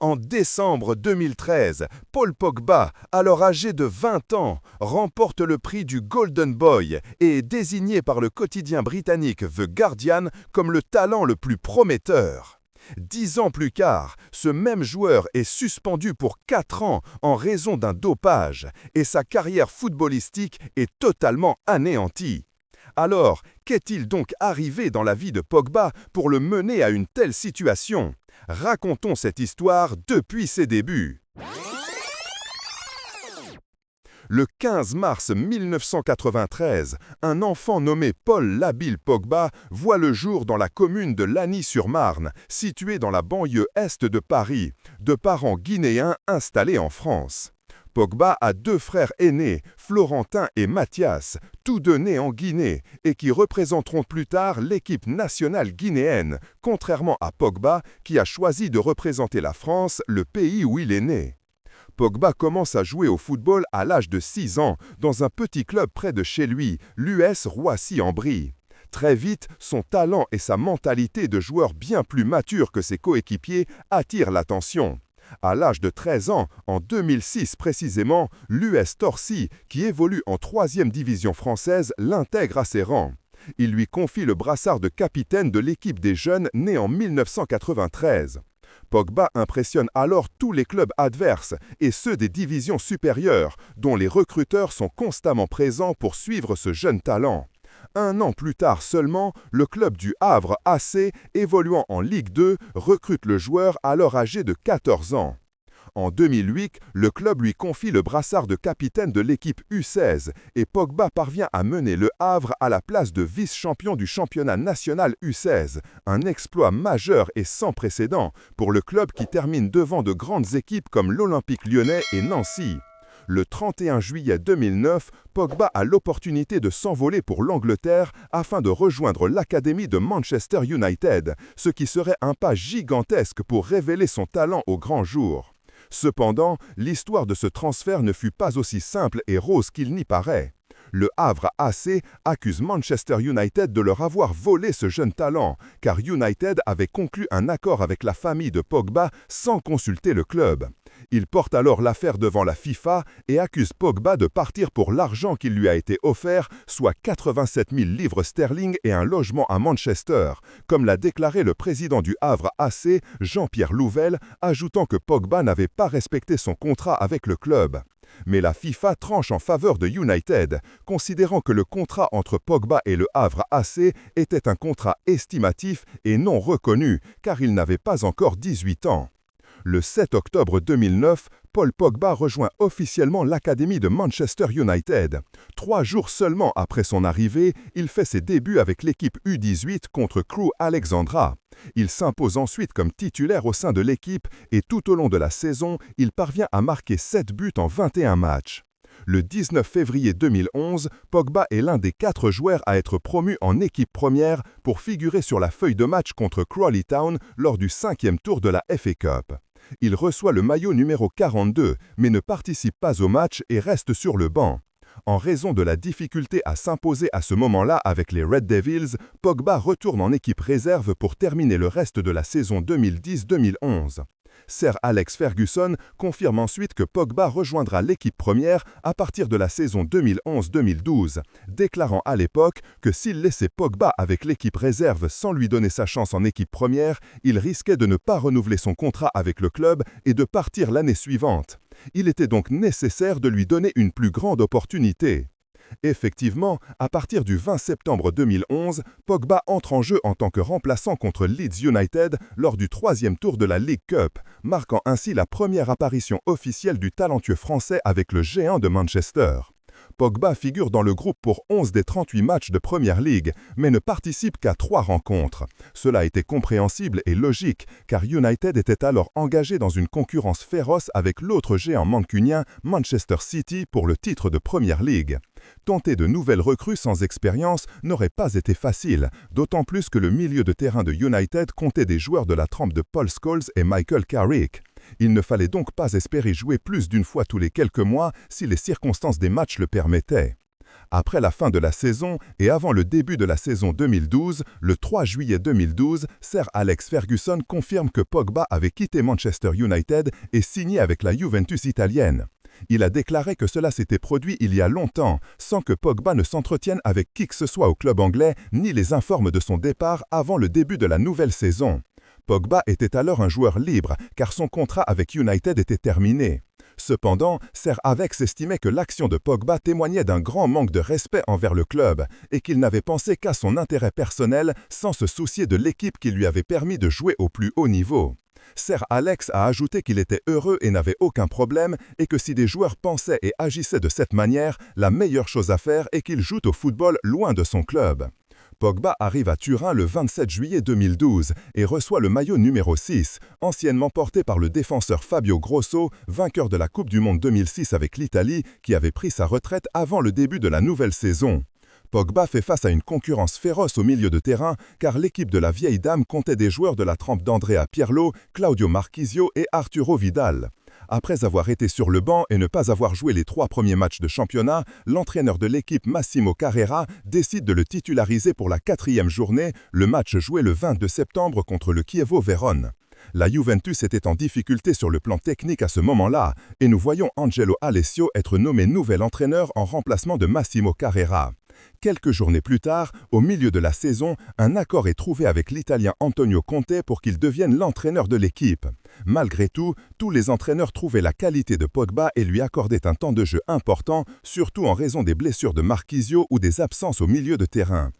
En décembre 2013, Paul Pogba, alors âgé de 20 ans, remporte le prix du Golden Boy et est désigné par le quotidien britannique The Guardian comme le talent le plus prometteur. 10 ans plus tard, ce même joueur est suspendu pour 4 ans en raison d'un dopage et sa carrière footballistique est totalement anéantie. Alors, qu'est-il donc arrivé dans la vie de Pogba pour le mener à une telle situation? Racontons cette histoire depuis ses débuts. Le 15 mars 1993, un enfant nommé Paul Labile Pogba voit le jour dans la commune de Lagny-sur-Marne, située dans la banlieue est de Paris, de parents guinéens installés en France. Pogba a 2 frères aînés, Florentin et Mathias, tous 2 nés en Guinée et qui représenteront plus tard l'équipe nationale guinéenne, contrairement à Pogba qui a choisi de représenter la France, le pays où il est né. Pogba commence à jouer au football à l'âge de 6 ans dans un petit club près de chez lui, l'US Roissy-en-Brie. Très vite, son talent et sa mentalité de joueur bien plus mature que ses coéquipiers attirent l'attention. À l'âge de 13 ans, en 2006 précisément, l'US Torcy, qui évolue en 3e division française, l'intègre à ses rangs. Il lui confie le brassard de capitaine de l'équipe des jeunes née en 1993. Pogba impressionne alors tous les clubs adverses et ceux des divisions supérieures, dont les recruteurs sont constamment présents pour suivre ce jeune talent. 1 an plus tard seulement, le club du Havre AC, évoluant en Ligue 2, recrute le joueur alors âgé de 14 ans. En 2008, le club lui confie le brassard de capitaine de l'équipe U16 et Pogba parvient à mener le Havre à la place de vice-champion du championnat national U16, un exploit majeur et sans précédent pour le club qui termine devant de grandes équipes comme l'Olympique lyonnais et Nancy. Le 31 juillet 2009, Pogba a l'opportunité de s'envoler pour l'Angleterre afin de rejoindre l'académie de Manchester United, ce qui serait un pas gigantesque pour révéler son talent au grand jour. Cependant, l'histoire de ce transfert ne fut pas aussi simple et rose qu'il n'y paraît. Le Havre AC accuse Manchester United de leur avoir volé ce jeune talent, car United avait conclu un accord avec la famille de Pogba sans consulter le club. Il porte alors l'affaire devant la FIFA et accuse Pogba de partir pour l'argent qui lui a été offert, soit 87 000 livres sterling et un logement à Manchester, comme l'a déclaré le président du Havre AC, Jean-Pierre Louvel, ajoutant que Pogba n'avait pas respecté son contrat avec le club. Mais la FIFA tranche en faveur de United, considérant que le contrat entre Pogba et le Havre AC était un contrat estimatif et non reconnu, car il n'avait pas encore 18 ans. Le 7 octobre 2009, Paul Pogba rejoint officiellement l'académie de Manchester United. 3 jours seulement après son arrivée, il fait ses débuts avec l'équipe U18 contre Crewe Alexandra. Il s'impose ensuite comme titulaire au sein de l'équipe et tout au long de la saison, il parvient à marquer 7 buts en 21 matchs. Le 19 février 2011, Pogba est l'un des 4 joueurs à être promus en équipe première pour figurer sur la feuille de match contre Crawley Town lors du 5e tour de la FA Cup. Il reçoit le maillot numéro 42, mais ne participe pas au match et reste sur le banc. En raison de la difficulté à s'imposer à ce moment-là avec les Red Devils, Pogba retourne en équipe réserve pour terminer le reste de la saison 2010-2011. Sir Alex Ferguson confirme ensuite que Pogba rejoindra l'équipe première à partir de la saison 2011-2012, déclarant à l'époque que s'il laissait Pogba avec l'équipe réserve sans lui donner sa chance en équipe première, il risquait de ne pas renouveler son contrat avec le club et de partir l'année suivante. Il était donc nécessaire de lui donner une plus grande opportunité. Effectivement, à partir du 20 septembre 2011, Pogba entre en jeu en tant que remplaçant contre Leeds United lors du 3e tour de la League Cup, marquant ainsi la première apparition officielle du talentueux français avec le géant de Manchester. Pogba figure dans le groupe pour 11 des 38 matchs de Premier League, mais ne participe qu'à 3 rencontres. Cela était compréhensible et logique, car United était alors engagé dans une concurrence féroce avec l'autre géant mancunien, Manchester City, pour le titre de Premier League. Tenter de nouvelles recrues sans expérience n'aurait pas été facile, d'autant plus que le milieu de terrain de United comptait des joueurs de la trempe de Paul Scholes et Michael Carrick. Il ne fallait donc pas espérer jouer plus d'une fois tous les quelques mois si les circonstances des matchs le permettaient. Après la fin de la saison et avant le début de la saison 2012, le 3 juillet 2012, Sir Alex Ferguson confirme que Pogba avait quitté Manchester United et signé avec la Juventus italienne. Il a déclaré que cela s'était produit il y a longtemps, sans que Pogba ne s'entretienne avec qui que ce soit au club anglais, ni les informe de son départ avant le début de la nouvelle saison. Pogba était alors un joueur libre, car son contrat avec United était terminé. Cependant, Sir Alex estimait que l'action de Pogba témoignait d'un grand manque de respect envers le club et qu'il n'avait pensé qu'à son intérêt personnel sans se soucier de l'équipe qui lui avait permis de jouer au plus haut niveau. Sir Alex a ajouté qu'il était heureux et n'avait aucun problème et que si des joueurs pensaient et agissaient de cette manière, la meilleure chose à faire est qu'ils jouent au football loin de son club. Pogba arrive à Turin le 27 juillet 2012 et reçoit le maillot numéro 6, anciennement porté par le défenseur Fabio Grosso, vainqueur de la Coupe du Monde 2006 avec l'Italie, qui avait pris sa retraite avant le début de la nouvelle saison. Pogba fait face à une concurrence féroce au milieu de terrain car l'équipe de la vieille dame comptait des joueurs de la trempe d'Andrea Pirlo, Claudio Marchisio et Arturo Vidal. Après avoir été sur le banc et ne pas avoir joué les 3 premiers matchs de championnat, l'entraîneur de l'équipe Massimo Carrera décide de le titulariser pour la 4e journée, le match joué le 22 septembre contre le Chievo Vérone. La Juventus était en difficulté sur le plan technique à ce moment-là, et nous voyons Angelo Alessio être nommé nouvel entraîneur en remplacement de Massimo Carrera. Quelques journées plus tard, au milieu de la saison, un accord est trouvé avec l'Italien Antonio Conte pour qu'il devienne l'entraîneur de l'équipe. Malgré tout, tous les entraîneurs trouvaient la qualité de Pogba et lui accordaient un temps de jeu important, surtout en raison des blessures de Marchisio ou des absences au milieu de terrain.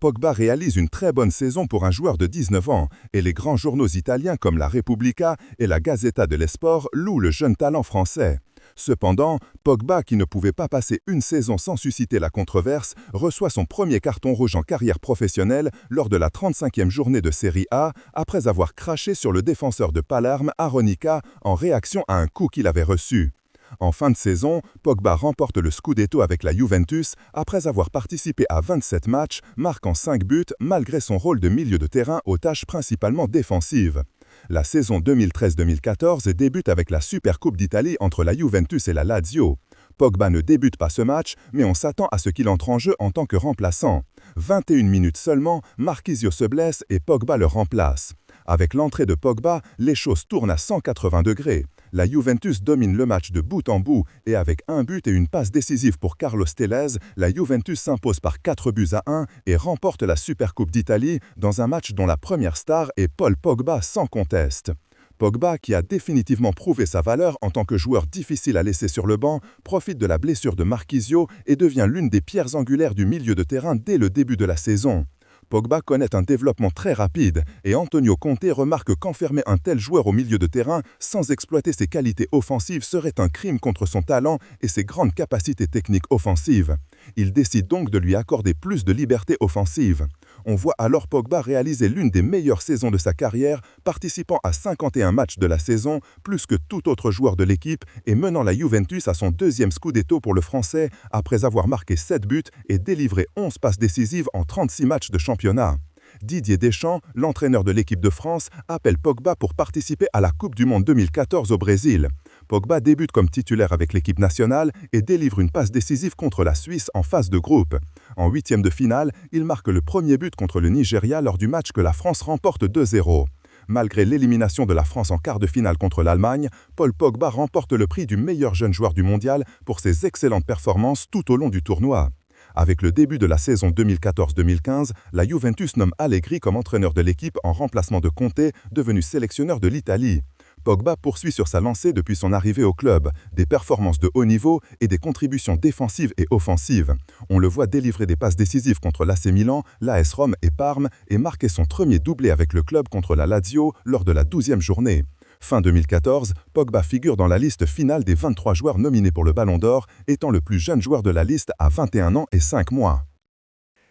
Pogba réalise une très bonne saison pour un joueur de 19 ans, et les grands journaux italiens comme la Repubblica et la Gazzetta dello Sport louent le jeune talent français. Cependant, Pogba, qui ne pouvait pas passer une saison sans susciter la controverse, reçoit son premier carton rouge en carrière professionnelle lors de la 35e journée de Serie A, après avoir craché sur le défenseur de Palerme, Aronica, en réaction à un coup qu'il avait reçu. En fin de saison, Pogba remporte le Scudetto avec la Juventus après avoir participé à 27 matchs, marquant 5 buts malgré son rôle de milieu de terrain aux tâches principalement défensives. La saison 2013-2014 débute avec la Supercoupe d'Italie entre la Juventus et la Lazio. Pogba ne débute pas ce match, mais on s'attend à ce qu'il entre en jeu en tant que remplaçant. 21 minutes seulement, Marchisio se blesse et Pogba le remplace. Avec l'entrée de Pogba, les choses tournent à 180 degrés. La Juventus domine le match de bout en bout et avec un but et une passe décisive pour Carlos Tellez, la Juventus s'impose par 4-1 et remporte la Supercoupe d'Italie dans un match dont la première star est Paul Pogba sans conteste. Pogba, qui a définitivement prouvé sa valeur en tant que joueur difficile à laisser sur le banc, profite de la blessure de Marchisio et devient l'une des pierres angulaires du milieu de terrain dès le début de la saison. Pogba connaît un développement très rapide et Antonio Conte remarque qu'enfermer un tel joueur au milieu de terrain sans exploiter ses qualités offensives serait un crime contre son talent et ses grandes capacités techniques offensives. Il décide donc de lui accorder plus de liberté offensive. On voit alors Pogba réaliser l'une des meilleures saisons de sa carrière, participant à 51 matchs de la saison, plus que tout autre joueur de l'équipe, et menant la Juventus à son 2e Scudetto pour le Français, après avoir marqué 7 buts et délivré 11 passes décisives en 36 matchs de championnat. Didier Deschamps, l'entraîneur de l'équipe de France, appelle Pogba pour participer à la Coupe du Monde 2014 au Brésil. Pogba débute comme titulaire avec l'équipe nationale et délivre une passe décisive contre la Suisse en phase de groupe. En 8e de finale, il marque le premier but contre le Nigeria lors du match que la France remporte 2-0. Malgré l'élimination de la France en quart de finale contre l'Allemagne, Paul Pogba remporte le prix du meilleur jeune joueur du mondial pour ses excellentes performances tout au long du tournoi. Avec le début de la saison 2014-2015, la Juventus nomme Allegri comme entraîneur de l'équipe en remplacement de Conte, devenu sélectionneur de l'Italie. Pogba poursuit sur sa lancée depuis son arrivée au club, des performances de haut niveau et des contributions défensives et offensives. On le voit délivrer des passes décisives contre l'AC Milan, l'AS Rome et Parme et marquer son premier doublé avec le club contre la Lazio lors de la 12e journée. Fin 2014, Pogba figure dans la liste finale des 23 joueurs nominés pour le Ballon d'Or, étant le plus jeune joueur de la liste à 21 ans et 5 mois.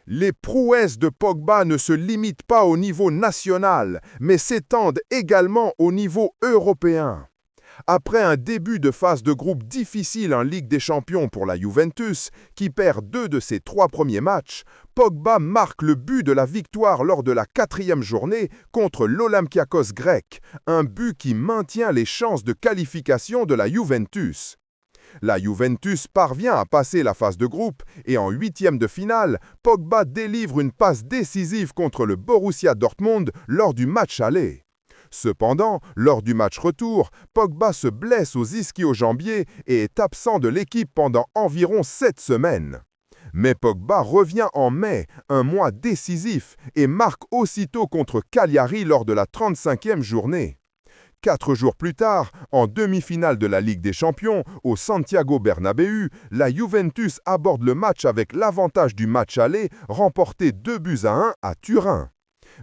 Les prouesses de Pogba ne se limitent pas au niveau national, mais s'étendent également au niveau européen. Après un début de phase de groupe difficile en Ligue des Champions pour la Juventus, qui perd 2 de ses 3 premiers matchs, Pogba marque le but de la victoire lors de la 4e journée contre l'Olympiakos grec, un but qui maintient les chances de qualification de la Juventus. La Juventus parvient à passer la phase de groupe et en huitième de finale, Pogba délivre une passe décisive contre le Borussia Dortmund lors du match aller. Cependant, lors du match retour, Pogba se blesse aux ischio-jambiers et est absent de l'équipe pendant environ 7 semaines. Mais Pogba revient en mai, un mois décisif, et marque aussitôt contre Cagliari lors de la 35e journée. 4 jours plus tard, en demi-finale de la Ligue des Champions, au Santiago Bernabéu, la Juventus aborde le match avec l'avantage du match aller, remporté 2-1 à Turin.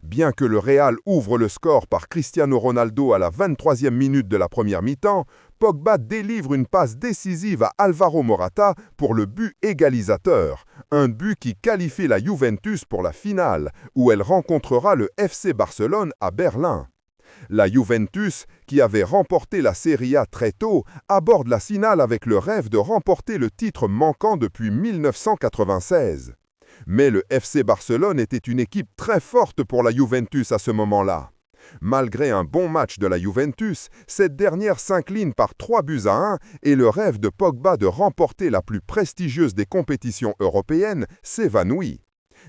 Bien que le Real ouvre le score par Cristiano Ronaldo à la 23e minute de la première mi-temps, Pogba délivre une passe décisive à Alvaro Morata pour le but égalisateur, un but qui qualifie la Juventus pour la finale, où elle rencontrera le FC Barcelone à Berlin. La Juventus, qui avait remporté la Serie A très tôt, aborde la finale avec le rêve de remporter le titre manquant depuis 1996. Mais le FC Barcelone était une équipe très forte pour la Juventus à ce moment-là. Malgré un bon match de la Juventus, cette dernière s'incline par 3-1 et le rêve de Pogba de remporter la plus prestigieuse des compétitions européennes s'évanouit.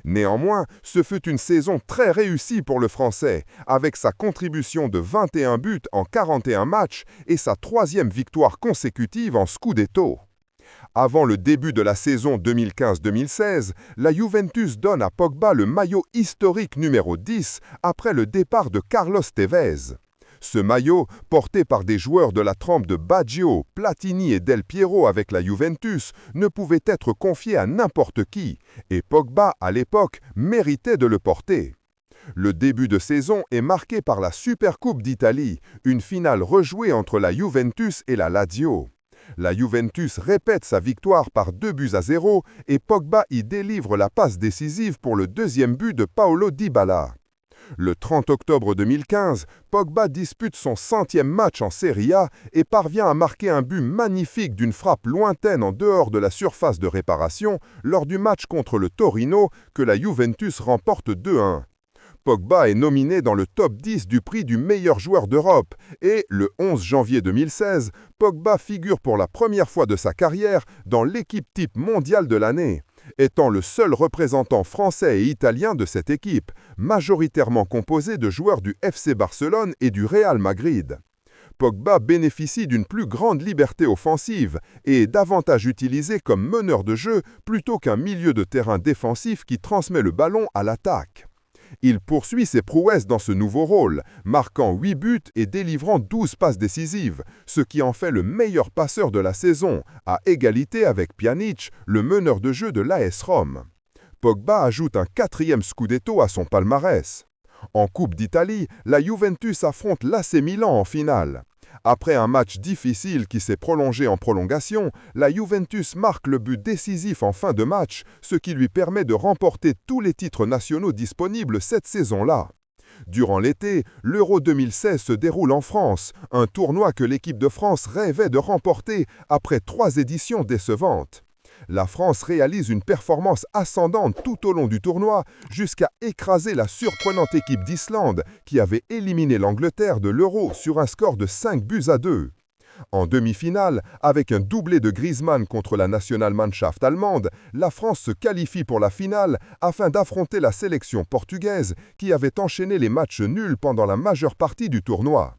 Néanmoins, ce fut une saison très réussie pour le Français, avec sa contribution de 21 buts en 41 matchs et sa 3e victoire consécutive en Scudetto. Avant le début de la saison 2015-2016, la Juventus donne à Pogba le maillot historique numéro 10 après le départ de Carlos Tevez. Ce maillot, porté par des joueurs de la trempe de Baggio, Platini et Del Piero avec la Juventus, ne pouvait être confié à n'importe qui, et Pogba, à l'époque, méritait de le porter. Le début de saison est marqué par la Supercoupe d'Italie, une finale rejouée entre la Juventus et la Lazio. La Juventus répète sa victoire par 2-0 et Pogba y délivre la passe décisive pour le deuxième but de Paulo Dybala. Le 30 octobre 2015, Pogba dispute son 100e match en Serie A et parvient à marquer un but magnifique d'une frappe lointaine en dehors de la surface de réparation lors du match contre le Torino que la Juventus remporte 2-1. Pogba est nominé dans le top 10 du prix du meilleur joueur d'Europe et, le 11 janvier 2016, Pogba figure pour la première fois de sa carrière dans l'équipe type mondiale de l'année, étant le seul représentant français et italien de cette équipe, majoritairement composée de joueurs du FC Barcelone et du Real Madrid. Pogba bénéficie d'une plus grande liberté offensive et est davantage utilisé comme meneur de jeu plutôt qu'un milieu de terrain défensif qui transmet le ballon à l'attaque. Il poursuit ses prouesses dans ce nouveau rôle, marquant 8 buts et délivrant 12 passes décisives, ce qui en fait le meilleur passeur de la saison, à égalité avec Pjanic, le meneur de jeu de l'AS Rome. Pogba ajoute un 4e Scudetto à son palmarès. En Coupe d'Italie, la Juventus affronte l'AC Milan en finale. Après un match difficile qui s'est prolongé en prolongation, la Juventus marque le but décisif en fin de match, ce qui lui permet de remporter tous les titres nationaux disponibles cette saison-là. Durant l'été, l'Euro 2016 se déroule en France, un tournoi que l'équipe de France rêvait de remporter après 3 éditions décevantes. La France réalise une performance ascendante tout au long du tournoi, jusqu'à écraser la surprenante équipe d'Islande, qui avait éliminé l'Angleterre de l'Euro sur un score de 5-2. En demi-finale, avec un doublé de Griezmann contre la Nationalmannschaft allemande, la France se qualifie pour la finale afin d'affronter la sélection portugaise, qui avait enchaîné les matchs nuls pendant la majeure partie du tournoi.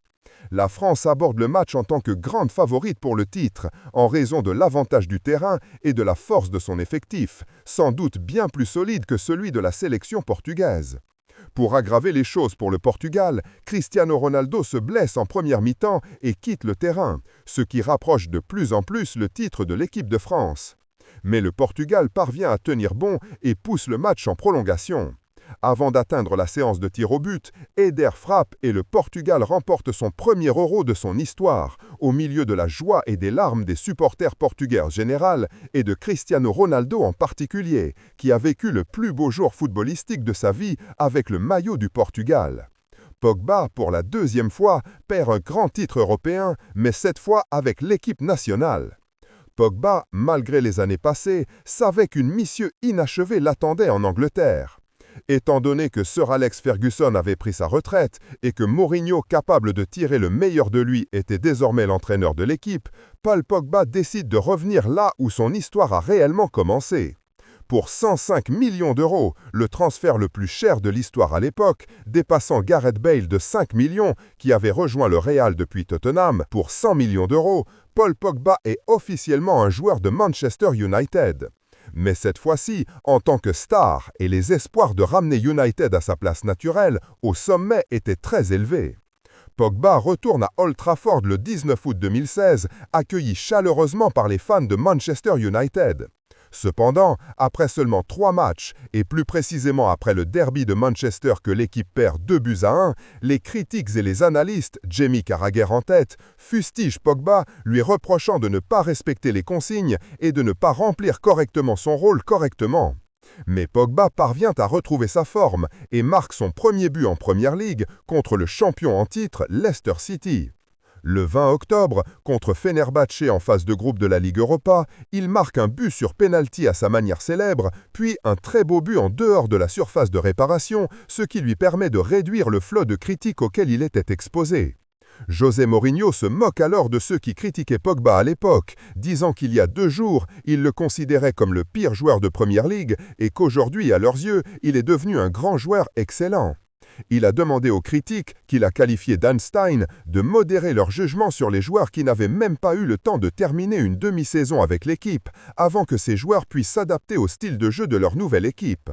La France aborde le match en tant que grande favorite pour le titre, en raison de l'avantage du terrain et de la force de son effectif, sans doute bien plus solide que celui de la sélection portugaise. Pour aggraver les choses pour le Portugal, Cristiano Ronaldo se blesse en première mi-temps et quitte le terrain, ce qui rapproche de plus en plus le titre de l'équipe de France. Mais le Portugal parvient à tenir bon et pousse le match en prolongation. Avant d'atteindre la séance de tir au but, Eder frappe et le Portugal remporte son premier Euro de son histoire, au milieu de la joie et des larmes des supporters portugais en général et de Cristiano Ronaldo en particulier, qui a vécu le plus beau jour footballistique de sa vie avec le maillot du Portugal. Pogba, pour la 2e fois, perd un grand titre européen, mais cette fois avec l'équipe nationale. Pogba, malgré les années passées, savait qu'une mission inachevée l'attendait en Angleterre. Étant donné que Sir Alex Ferguson avait pris sa retraite et que Mourinho, capable de tirer le meilleur de lui, était désormais l'entraîneur de l'équipe, Paul Pogba décide de revenir là où son histoire a réellement commencé. Pour 105 millions d'euros, le transfert le plus cher de l'histoire à l'époque, dépassant Gareth Bale de 5 millions, qui avait rejoint le Real depuis Tottenham, pour 100 millions d'euros, Paul Pogba est officiellement un joueur de Manchester United. Mais cette fois-ci, en tant que star, et les espoirs de ramener United à sa place naturelle, au sommet étaient très élevés. Pogba retourne à Old Trafford le 19 août 2016, accueilli chaleureusement par les fans de Manchester United. Cependant, après seulement 3 matchs, et plus précisément après le derby de Manchester que l'équipe perd 2-1, les critiques et les analystes, Jamie Carragher en tête, fustigent Pogba, lui reprochant de ne pas respecter les consignes et de ne pas remplir correctement son rôle correctement. Mais Pogba parvient à retrouver sa forme et marque son premier but en Premier League contre le champion en titre Leicester City. Le 20 octobre, contre Fenerbahçe en phase de groupe de la Ligue Europa, il marque un but sur pénalty à sa manière célèbre, puis un très beau but en dehors de la surface de réparation, ce qui lui permet de réduire le flot de critiques auxquelles il était exposé. José Mourinho se moque alors de ceux qui critiquaient Pogba à l'époque, disant qu'il y a 2 jours, il le considérait comme le pire joueur de Premier League et qu'aujourd'hui, à leurs yeux, il est devenu un grand joueur excellent. Il a demandé aux critiques, qu'il a qualifiés d'Einstein, de modérer leur jugement sur les joueurs qui n'avaient même pas eu le temps de terminer une demi-saison avec l'équipe, avant que ces joueurs puissent s'adapter au style de jeu de leur nouvelle équipe.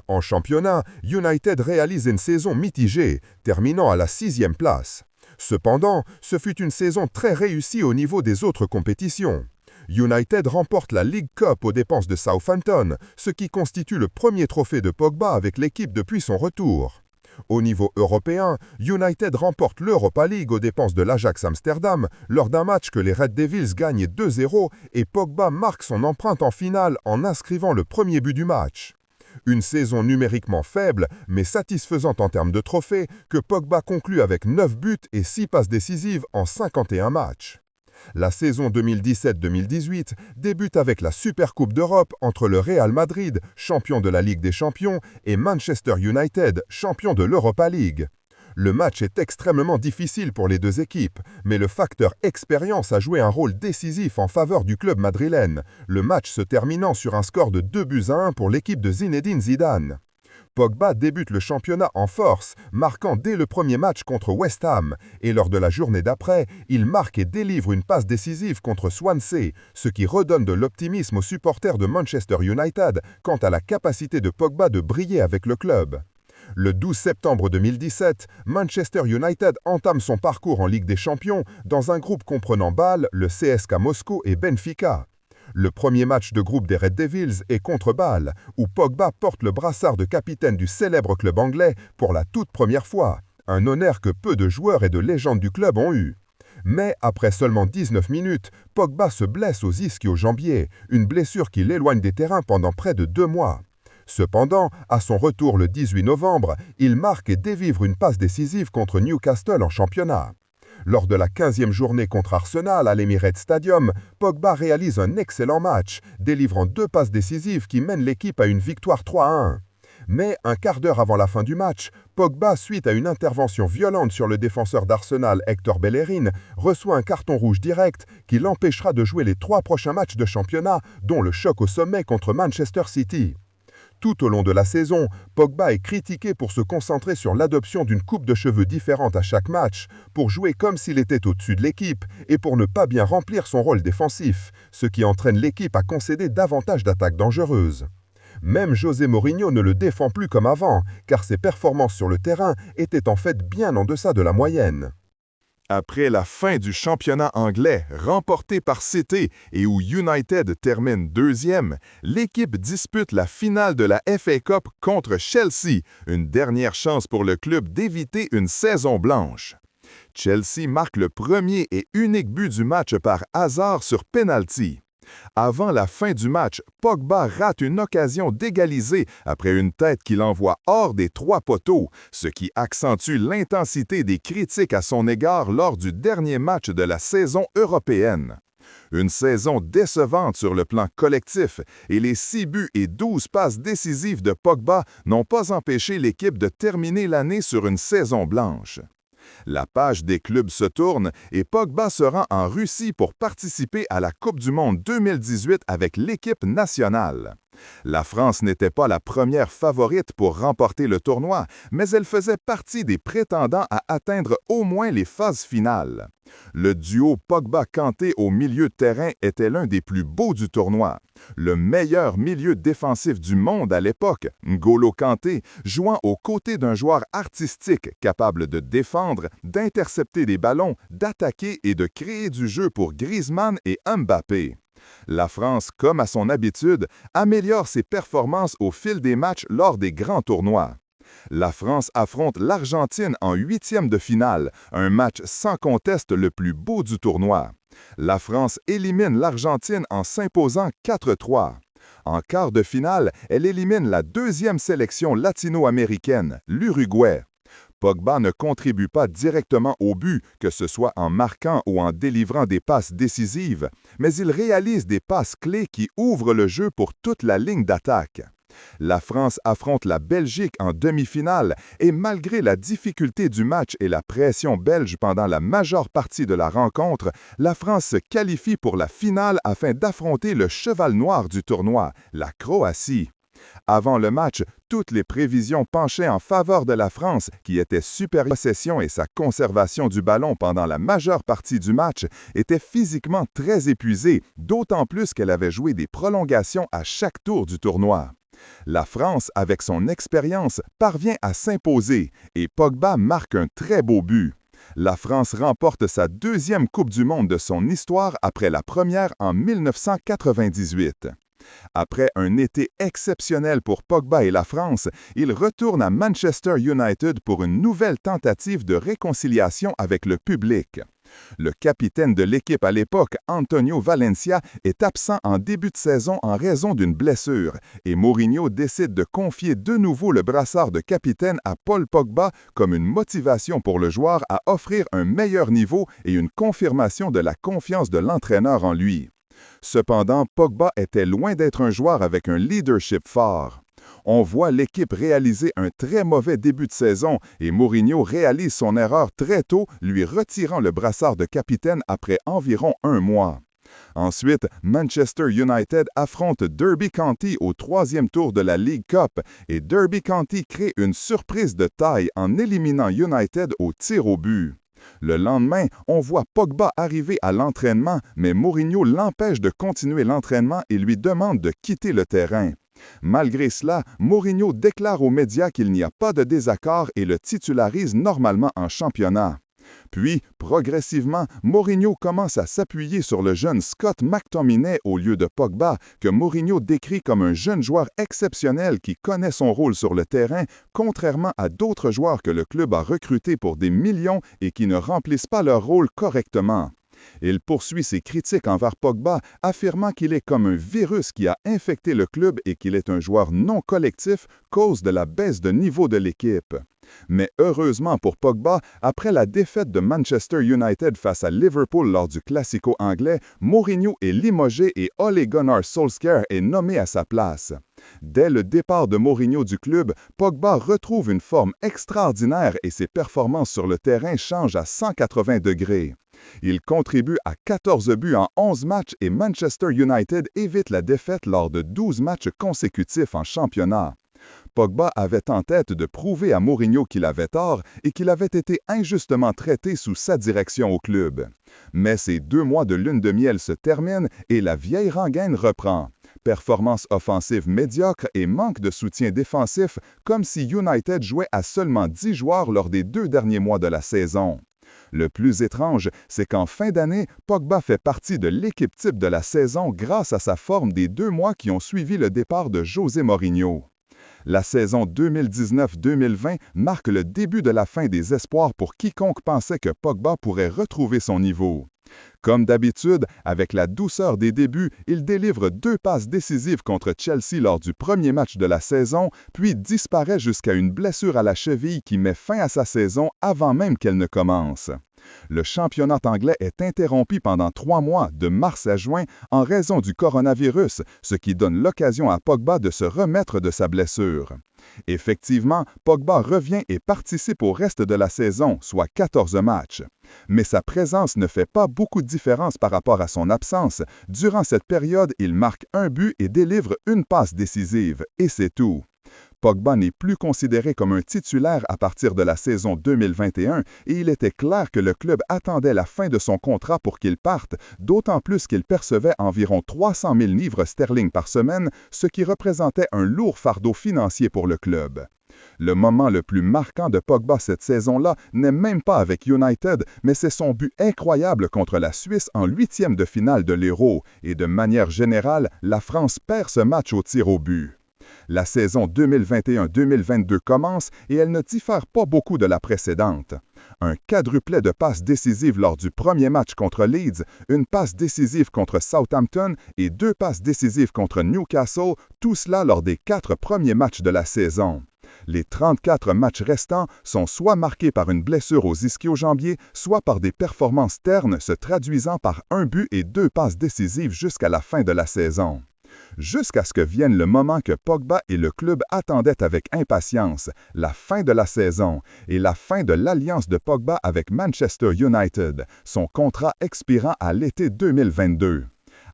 En championnat, United réalise une saison mitigée, terminant à la 6e place. Cependant, ce fut une saison très réussie au niveau des autres compétitions. United remporte la League Cup aux dépenses de Southampton, ce qui constitue le premier trophée de Pogba avec l'équipe depuis son retour. Au niveau européen, United remporte l'Europa League aux dépenses de l'Ajax Amsterdam lors d'un match que les Red Devils gagnent 2-0 et Pogba marque son empreinte en finale en inscrivant le premier but du match. Une saison numériquement faible, mais satisfaisante en termes de trophées, que Pogba conclut avec 9 buts et 6 passes décisives en 51 matchs. La saison 2017-2018 débute avec la Supercoupe d'Europe entre le Real Madrid, champion de la Ligue des Champions, et Manchester United, champion de l'Europa League. Le match est extrêmement difficile pour les deux équipes, mais le facteur expérience a joué un rôle décisif en faveur du club madrilène, le match se terminant sur un score de 2-1 pour l'équipe de Zinedine Zidane. Pogba débute le championnat en force, marquant dès le premier match contre West Ham, et lors de la journée d'après, il marque et délivre une passe décisive contre Swansea, ce qui redonne de l'optimisme aux supporters de Manchester United quant à la capacité de Pogba de briller avec le club. Le 12 septembre 2017, Manchester United entame son parcours en Ligue des Champions dans un groupe comprenant Bâle, le CSKA Moscou et Benfica. Le premier match de groupe des Red Devils est contre Bâle, où Pogba porte le brassard de capitaine du célèbre club anglais pour la toute première fois, un honneur que peu de joueurs et de légendes du club ont eu. Mais après seulement 19 minutes, Pogba se blesse aux ischio-jambiers, une blessure qui l'éloigne des terrains pendant près de 2 mois. Cependant, à son retour le 18 novembre, il marque et délivre une passe décisive contre Newcastle en championnat. Lors de la 15e journée contre Arsenal à l'Emirates Stadium, Pogba réalise un excellent match, délivrant 2 passes décisives qui mènent l'équipe à une victoire 3-1. Mais un quart d'heure avant la fin du match, Pogba, suite à une intervention violente sur le défenseur d'Arsenal Hector Bellerin, reçoit un carton rouge direct qui l'empêchera de jouer les 3 prochains matchs de championnat, dont le choc au sommet contre Manchester City. Tout au long de la saison, Pogba est critiqué pour se concentrer sur l'adoption d'une coupe de cheveux différente à chaque match, pour jouer comme s'il était au-dessus de l'équipe et pour ne pas bien remplir son rôle défensif, ce qui entraîne l'équipe à concéder davantage d'attaques dangereuses. Même José Mourinho ne le défend plus comme avant, car ses performances sur le terrain étaient en fait bien en deçà de la moyenne. Après la fin du championnat anglais remporté par City et où United termine 2e, l'équipe dispute la finale de la FA Cup contre Chelsea, une dernière chance pour le club d'éviter une saison blanche. Chelsea marque le premier et unique but du match par hasard sur penalty. Avant la fin du match, Pogba rate une occasion d'égaliser après une tête qu'il envoie hors des 3 poteaux, ce qui accentue l'intensité des critiques à son égard lors du dernier match de la saison européenne. Une saison décevante sur le plan collectif et les 6 buts et 12 passes décisives de Pogba n'ont pas empêché l'équipe de terminer l'année sur une saison blanche. La page des clubs se tourne et Pogba se rend en Russie pour participer à la Coupe du Monde 2018 avec l'équipe nationale. La France n'était pas la première favorite pour remporter le tournoi, mais elle faisait partie des prétendants à atteindre au moins les phases finales. Le duo Pogba-Kanté au milieu de terrain était l'un des plus beaux du tournoi. Le meilleur milieu défensif du monde à l'époque, N'Golo Kanté, jouant aux côtés d'un joueur artistique capable de défendre, d'intercepter des ballons, d'attaquer et de créer du jeu pour Griezmann et Mbappé. La France, comme à son habitude, améliore ses performances au fil des matchs lors des grands tournois. La France affronte l'Argentine en huitième de finale, un match sans conteste le plus beau du tournoi. La France élimine l'Argentine en s'imposant 4-3. En quart de finale, elle élimine la deuxième sélection latino-américaine, l'Uruguay. Pogba ne contribue pas directement au but, que ce soit en marquant ou en délivrant des passes décisives, mais il réalise des passes clés qui ouvrent le jeu pour toute la ligne d'attaque. La France affronte la Belgique en demi-finale et malgré la difficulté du match et la pression belge pendant la majeure partie de la rencontre, la France se qualifie pour la finale afin d'affronter le cheval noir du tournoi, la Croatie. Avant le match, toutes les prévisions penchaient en faveur de la France, qui était supérieure à sa possession et sa conservation du ballon pendant la majeure partie du match, était physiquement très épuisée, d'autant plus qu'elle avait joué des prolongations à chaque tour du tournoi. La France, avec son expérience, parvient à s'imposer et Pogba marque un très beau but. La France remporte sa deuxième Coupe du Monde de son histoire après la première en 1998. Après un été exceptionnel pour Pogba et la France, il retourne à Manchester United pour une nouvelle tentative de réconciliation avec le public. Le capitaine de l'équipe à l'époque, Antonio Valencia, est absent en début de saison en raison d'une blessure et Mourinho décide de confier de nouveau le brassard de capitaine à Paul Pogba comme une motivation pour le joueur à offrir un meilleur niveau et une confirmation de la confiance de l'entraîneur en lui. Cependant, Pogba était loin d'être un joueur avec un leadership fort. On voit l'équipe réaliser un très mauvais début de saison et Mourinho réalise son erreur très tôt, lui retirant le brassard de capitaine après environ un mois. Ensuite, Manchester United affronte Derby County au troisième tour de la League Cup et Derby County crée une surprise de taille en éliminant United au tir au but. Le lendemain, on voit Pogba arriver à l'entraînement, mais Mourinho l'empêche de continuer l'entraînement et lui demande de quitter le terrain. Malgré cela, Mourinho déclare aux médias qu'il n'y a pas de désaccord et le titularise normalement en championnat. Puis, progressivement, Mourinho commence à s'appuyer sur le jeune Scott McTominay au lieu de Pogba, que Mourinho décrit comme un jeune joueur exceptionnel qui connaît son rôle sur le terrain, contrairement à d'autres joueurs que le club a recrutés pour des millions et qui ne remplissent pas leur rôle correctement. Il poursuit ses critiques envers Pogba, affirmant qu'il est comme un virus qui a infecté le club et qu'il est un joueur non collectif, cause de la baisse de niveau de l'équipe. Mais heureusement pour Pogba, après la défaite de Manchester United face à Liverpool lors du Classico anglais, Mourinho est limogé et Ole Gunnar Solskjaer est nommé à sa place. Dès le départ de Mourinho du club, Pogba retrouve une forme extraordinaire et ses performances sur le terrain changent à 180 degrés. Il contribue à 14 buts en 11 matchs et Manchester United évite la défaite lors de 12 matchs consécutifs en championnat. Pogba avait en tête de prouver à Mourinho qu'il avait tort et qu'il avait été injustement traité sous sa direction au club. Mais ces 2 mois de lune de miel se terminent et la vieille rengaine reprend. Performance offensive médiocre et manque de soutien défensif, comme si United jouait à seulement 10 joueurs lors des 2 derniers mois de la saison. Le plus étrange, c'est qu'en fin d'année, Pogba fait partie de l'équipe type de la saison grâce à sa forme des 2 mois qui ont suivi le départ de José Mourinho. La saison 2019-2020 marque le début de la fin des espoirs pour quiconque pensait que Pogba pourrait retrouver son niveau. Comme d'habitude, avec la douceur des débuts, il délivre 2 passes décisives contre Chelsea lors du premier match de la saison, puis disparaît jusqu'à une blessure à la cheville qui met fin à sa saison avant même qu'elle ne commence. Le championnat anglais est interrompu pendant 3 mois, de mars à juin, en raison du coronavirus, ce qui donne l'occasion à Pogba de se remettre de sa blessure. Effectivement, Pogba revient et participe au reste de la saison, soit 14 matchs. Mais sa présence ne fait pas beaucoup de différence par rapport à son absence. Durant cette période, il marque un but et délivre une passe décisive, et c'est tout. Pogba n'est plus considéré comme un titulaire à partir de la saison 2021 et il était clair que le club attendait la fin de son contrat pour qu'il parte, d'autant plus qu'il percevait environ 300 000 livres sterling par semaine, ce qui représentait un lourd fardeau financier pour le club. Le moment le plus marquant de Pogba cette saison-là n'est même pas avec United, mais c'est son but incroyable contre la Suisse en 8e de finale de l'Euro, et de manière générale, la France perd ce match au tir au but. La saison 2021-2022 commence et elle ne diffère pas beaucoup de la précédente. Un quadruplet de passes décisives lors du premier match contre Leeds, une passe décisive contre Southampton et 2 passes décisives contre Newcastle, tout cela lors des 4 premiers matchs de la saison. Les 34 matchs restants sont soit marqués par une blessure aux ischio-jambiers, soit par des performances ternes se traduisant par un but et 2 passes décisives jusqu'à la fin de la saison. Jusqu'à ce que vienne le moment que Pogba et le club attendaient avec impatience, la fin de la saison et la fin de l'alliance de Pogba avec Manchester United, son contrat expirant à l'été 2022.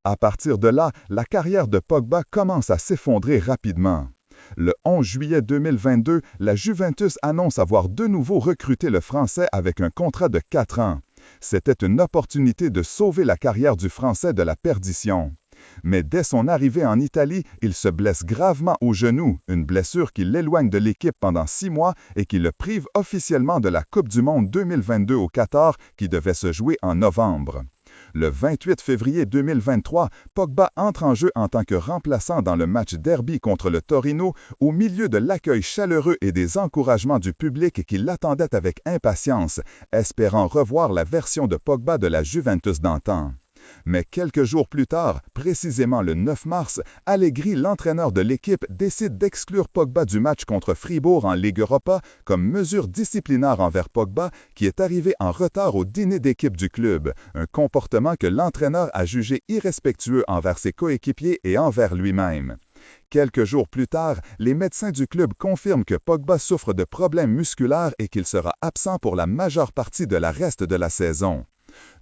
À partir de là, la carrière de Pogba commence à s'effondrer rapidement. Le 11 juillet 2022, la Juventus annonce avoir de nouveau recruté le Français avec un contrat de 4 ans. C'était une opportunité de sauver la carrière du Français de la perdition. Mais dès son arrivée en Italie, il se blesse gravement au genou, une blessure qui l'éloigne de l'équipe pendant 6 mois et qui le prive officiellement de la Coupe du Monde 2022 au Qatar qui devait se jouer en novembre. Le 28 février 2023, Pogba entre en jeu en tant que remplaçant dans le match derby contre le Torino, au milieu de l'accueil chaleureux et des encouragements du public qui l'attendait avec impatience, espérant revoir la version de Pogba de la Juventus d'antan. Mais quelques jours plus tard, précisément le 9 mars, Allegri, l'entraîneur de l'équipe, décide d'exclure Pogba du match contre Fribourg en Ligue Europa comme mesure disciplinaire envers Pogba qui est arrivé en retard au dîner d'équipe du club, un comportement que l'entraîneur a jugé irrespectueux envers ses coéquipiers et envers lui-même. Quelques jours plus tard, les médecins du club confirment que Pogba souffre de problèmes musculaires et qu'il sera absent pour la majeure partie de la reste de la saison.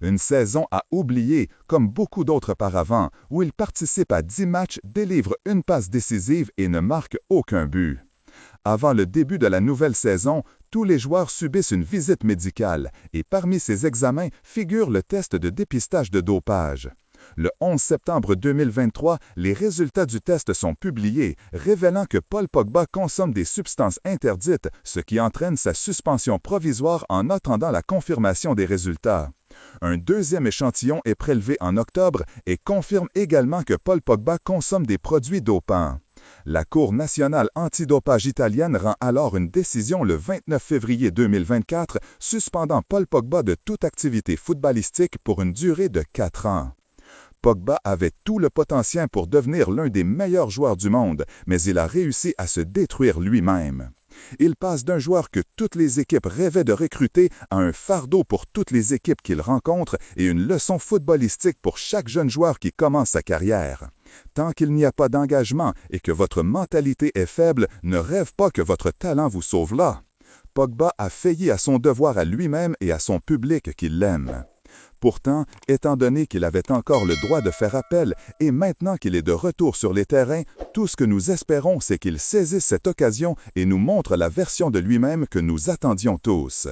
Une saison à oublier, comme beaucoup d'autres par avant, où il participe à 10 matchs, délivre une passe décisive et ne marque aucun but. Avant le début de la nouvelle saison, tous les joueurs subissent une visite médicale et parmi ces examens figure le test de dépistage de dopage. Le 11 septembre 2023, les résultats du test sont publiés, révélant que Paul Pogba consomme des substances interdites, ce qui entraîne sa suspension provisoire en attendant la confirmation des résultats. Un deuxième échantillon est prélevé en octobre et confirme également que Paul Pogba consomme des produits dopants. La Cour nationale antidopage italienne rend alors une décision le 29 février 2024 suspendant Paul Pogba de toute activité footballistique pour une durée de 4 ans. Pogba avait tout le potentiel pour devenir l'un des meilleurs joueurs du monde, mais il a réussi à se détruire lui-même. Il passe d'un joueur que toutes les équipes rêvaient de recruter à un fardeau pour toutes les équipes qu'il rencontre et une leçon footballistique pour chaque jeune joueur qui commence sa carrière. Tant qu'il n'y a pas d'engagement et que votre mentalité est faible, ne rêve pas que votre talent vous sauve là. Pogba a failli à son devoir à lui-même et à son public qui l'aime. Pourtant, étant donné qu'il avait encore le droit de faire appel et maintenant qu'il est de retour sur les terrains, tout ce que nous espérons, c'est qu'il saisisse cette occasion et nous montre la version de lui-même que nous attendions tous.